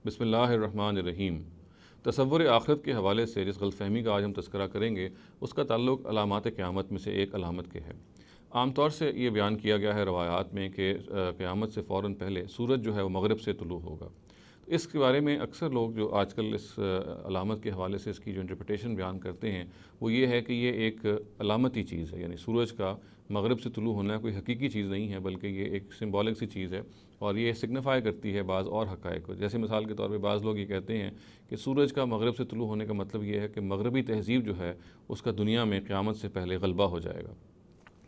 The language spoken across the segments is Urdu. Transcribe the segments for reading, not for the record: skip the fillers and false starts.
بسم اللہ الرحمن الرحیم۔ تصور آخرت کے حوالے سے جس غلط فہمی کا آج ہم تذکرہ کریں گے اس کا تعلق علامات قیامت میں سے ایک علامت کے ہے۔ عام طور سے یہ بیان کیا گیا ہے روایات میں کہ قیامت سے فوراً پہلے سورج جو ہے وہ مغرب سے طلوع ہوگا۔ اس کے بارے میں اکثر لوگ جو آج کل اس علامت کے حوالے سے اس کی جو انٹرپریٹیشن بیان کرتے ہیں وہ یہ ہے کہ یہ ایک علامتی چیز ہے، یعنی سورج کا مغرب سے طلوع ہونا کوئی حقیقی چیز نہیں ہے بلکہ یہ ایک سمبولک سی چیز ہے اور یہ سگنیفائی کرتی ہے بعض اور حقائق کو۔ جیسے مثال کے طور پہ بعض لوگ یہ کہتے ہیں کہ سورج کا مغرب سے طلوع ہونے کا مطلب یہ ہے کہ مغربی تہذیب جو ہے اس کا دنیا میں قیامت سے پہلے غلبہ ہو جائے گا۔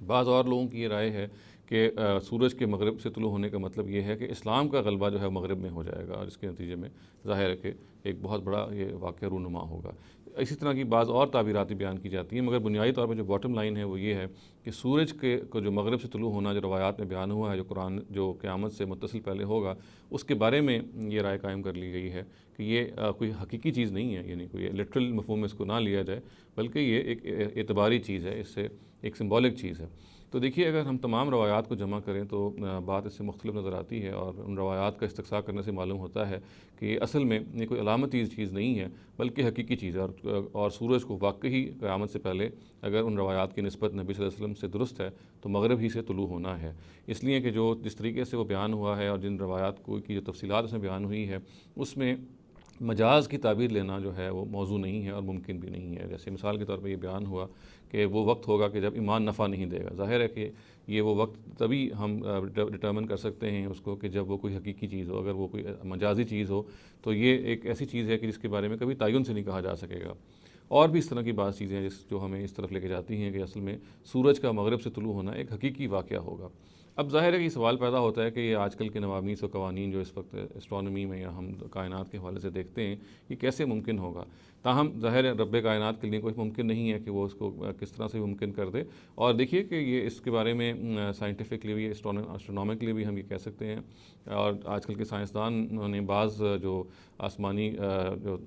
بعض اور لوگوں کی یہ رائے ہے کہ سورج کے مغرب سے طلوع ہونے کا مطلب یہ ہے کہ اسلام کا غلبہ جو ہے مغرب میں ہو جائے گا اور اس کے نتیجے میں ظاہر ہے کہ ایک بہت بڑا یہ واقعہ رونما ہوگا۔ اسی طرح کی بعض اور تعبیراتی بیان کی جاتی ہیں، مگر بنیادی طور پہ جو باٹم لائن ہے وہ یہ ہے کہ سورج کو جو مغرب سے طلوع ہونا جو روایات میں بیان ہوا ہے، جو قرآن جو قیامت سے متصل پہلے ہوگا، اس کے بارے میں یہ رائے قائم کر لی گئی ہے کہ یہ کوئی حقیقی چیز نہیں ہے، یعنی کوئی لٹرل مفہوم اس کو نہ لیا جائے بلکہ یہ ایک اعتباری چیز ہے، اس سے ایک سمبولک چیز ہے۔ تو دیکھیے اگر ہم تمام روایات کو جمع کریں تو بات اس سے مختلف نظر آتی ہے اور ان روایات کا استقصاء کرنے سے معلوم ہوتا ہے کہ اصل میں یہ کوئی علامتی چیز نہیں ہے بلکہ حقیقی چیز ہے، اور سورج کو واقعی قیامت سے پہلے اگر ان روایات کی نسبت نبی صلی اللہ علیہ وسلم سے درست ہے تو مغرب ہی سے طلوع ہونا ہے۔ اس لیے کہ جو جس طریقے سے وہ بیان ہوا ہے اور جن روایات کی جو تفصیلات اس میں بیان ہوئی ہے اس میں مجاز کی تعبیر لینا جو ہے وہ موضوع نہیں ہے اور ممکن بھی نہیں ہے۔ جیسے مثال کے طور پہ یہ بیان ہوا کہ وہ وقت ہوگا کہ جب ایمان نفع نہیں دے گا۔ ظاہر ہے کہ یہ وہ وقت تبھی ہم ڈٹرمن کر سکتے ہیں اس کو کہ جب وہ کوئی حقیقی چیز ہو۔ اگر وہ کوئی مجازی چیز ہو تو یہ ایک ایسی چیز ہے کہ جس کے بارے میں کبھی تعین سے نہیں کہا جا سکے گا۔ اور بھی اس طرح کی بعض چیزیں ہیں جو ہمیں اس طرف لے کے جاتی ہیں کہ اصل میں سورج کا مغرب سے طلوع ہونا ایک حقیقی واقعہ ہوگا۔ اب ظاہر ہے کہ یہ سوال پیدا ہوتا ہے کہ یہ آج کل کے نوامیس و قوانین جو اس وقت اسٹرانومی میں یا ہم کائنات کے حوالے سے دیکھتے ہیں یہ کیسے ممکن ہوگا۔ تاہم ظاہر ہے رب کائنات کے لیے کوئی ممکن نہیں ہے کہ وہ اس کو کس طرح سے ممکن کر دے، اور دیکھیے کہ یہ اس کے بارے میں سائنٹیفکلی بھی اسٹرونامکلی بھی ہم یہ کہہ سکتے ہیں، اور آج کل کے سائنسدان نے بعض جو آسمانی جو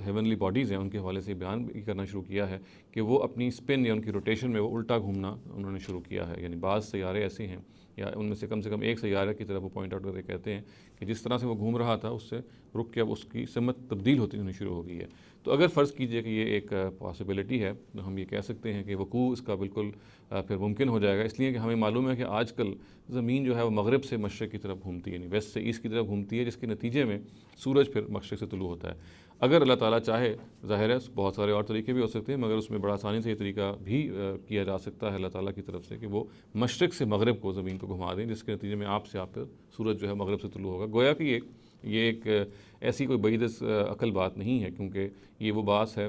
ہیونلی باڈیز ہیں ان کے حوالے سے بیان بھی کرنا شروع کیا ہے کہ وہ اپنی اسپن یا ان کی روٹیشن میں وہ الٹا گھومنا انہوں نے شروع کیا ہے۔ یعنی بعض سیارے ایسے ہیں یا ان میں سے کم ایک سیارے کی طرف وہ پوائنٹ آؤٹ کرتے کہتے ہیں کہ جس طرح سے وہ گھوم رہا تھا اس سے رک کے اب اس کی سمت تبدیل ہوتی ہونی شروع ہو گئی ہے۔ تو اگر فرض کیجئے کہ یہ ایک پاسبلٹی ہے تو ہم یہ کہہ سکتے ہیں کہ وقوع اس کا بالکل پھر ممکن ہو جائے گا، اس لیے کہ ہمیں معلوم ہے کہ آج کل زمین جو ہے وہ مغرب سے مشرق کی طرف گھومتی ہے، یعنی ویسٹ سے ایسٹ کی طرف گھومتی ہے، جس کے نتیجے میں سورج پھر مشرق سے طلوع ہوتا ہے۔ اگر اللہ تعالیٰ چاہے، ظاہر ہے بہت سارے اور طریقے بھی ہو سکتے ہیں مگر اس میں بڑا آسانی سے یہ طریقہ بھی کیا جا سکتا ہے اللہ تعالیٰ کی طرف سے کہ وہ مشرق سے مغرب کو زمین کو گھما دیں، جس کے نتیجے میں آپ پھر سورج جو ہے مغرب سے طلوع ہوگا۔ گویا کہ یہ ایک ایسی کوئی بعید عقل بات نہیں ہے، کیونکہ یہ وہ بات ہے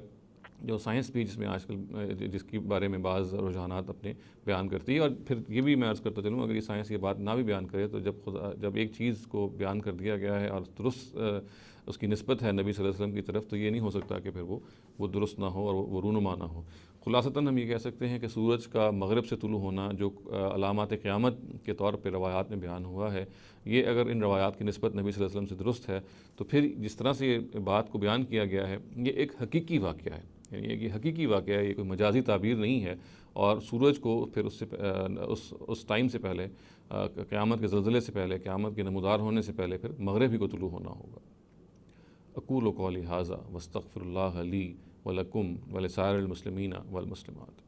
جو سائنس بھی جس میں آج کل جس کے بارے میں بعض رجحانات اپنے بیان کرتی ہے۔ اور پھر یہ بھی میں عرض کرتا چلوں، اگر یہ سائنس یہ بات نہ بھی بیان کرے تو جب ایک چیز کو بیان کر دیا گیا ہے اور درست اس کی نسبت ہے نبی صلی اللہ علیہ وسلم کی طرف تو یہ نہیں ہو سکتا کہ پھر وہ درست نہ ہو اور وہ رونما نہ ہو۔ خلاصتاً ہم یہ کہہ سکتے ہیں کہ سورج کا مغرب سے طلوع ہونا جو علامات قیامت کے طور پہ روایات میں بیان ہوا ہے، یہ اگر ان روایات کی نسبت نبی صلی اللہ علیہ وسلم سے درست ہے تو پھر جس طرح سے یہ بات کو بیان کیا گیا ہے یہ ایک حقیقی واقعہ ہے، یعنی یہ حقیقی واقعہ ہے، یہ کوئی مجازی تعبیر نہیں ہے۔ اور سورج کو پھر اس ٹائم سے پہلے، قیامت کے زلزلے سے پہلے، قیامت کے نمودار ہونے سے پہلے پھر مغرب ہی کو طلوع ہونا ہوگا۔ اقول قولی ھذا واستغفر اللہ لی ولکم ولسائر المسلمین والمسلمات۔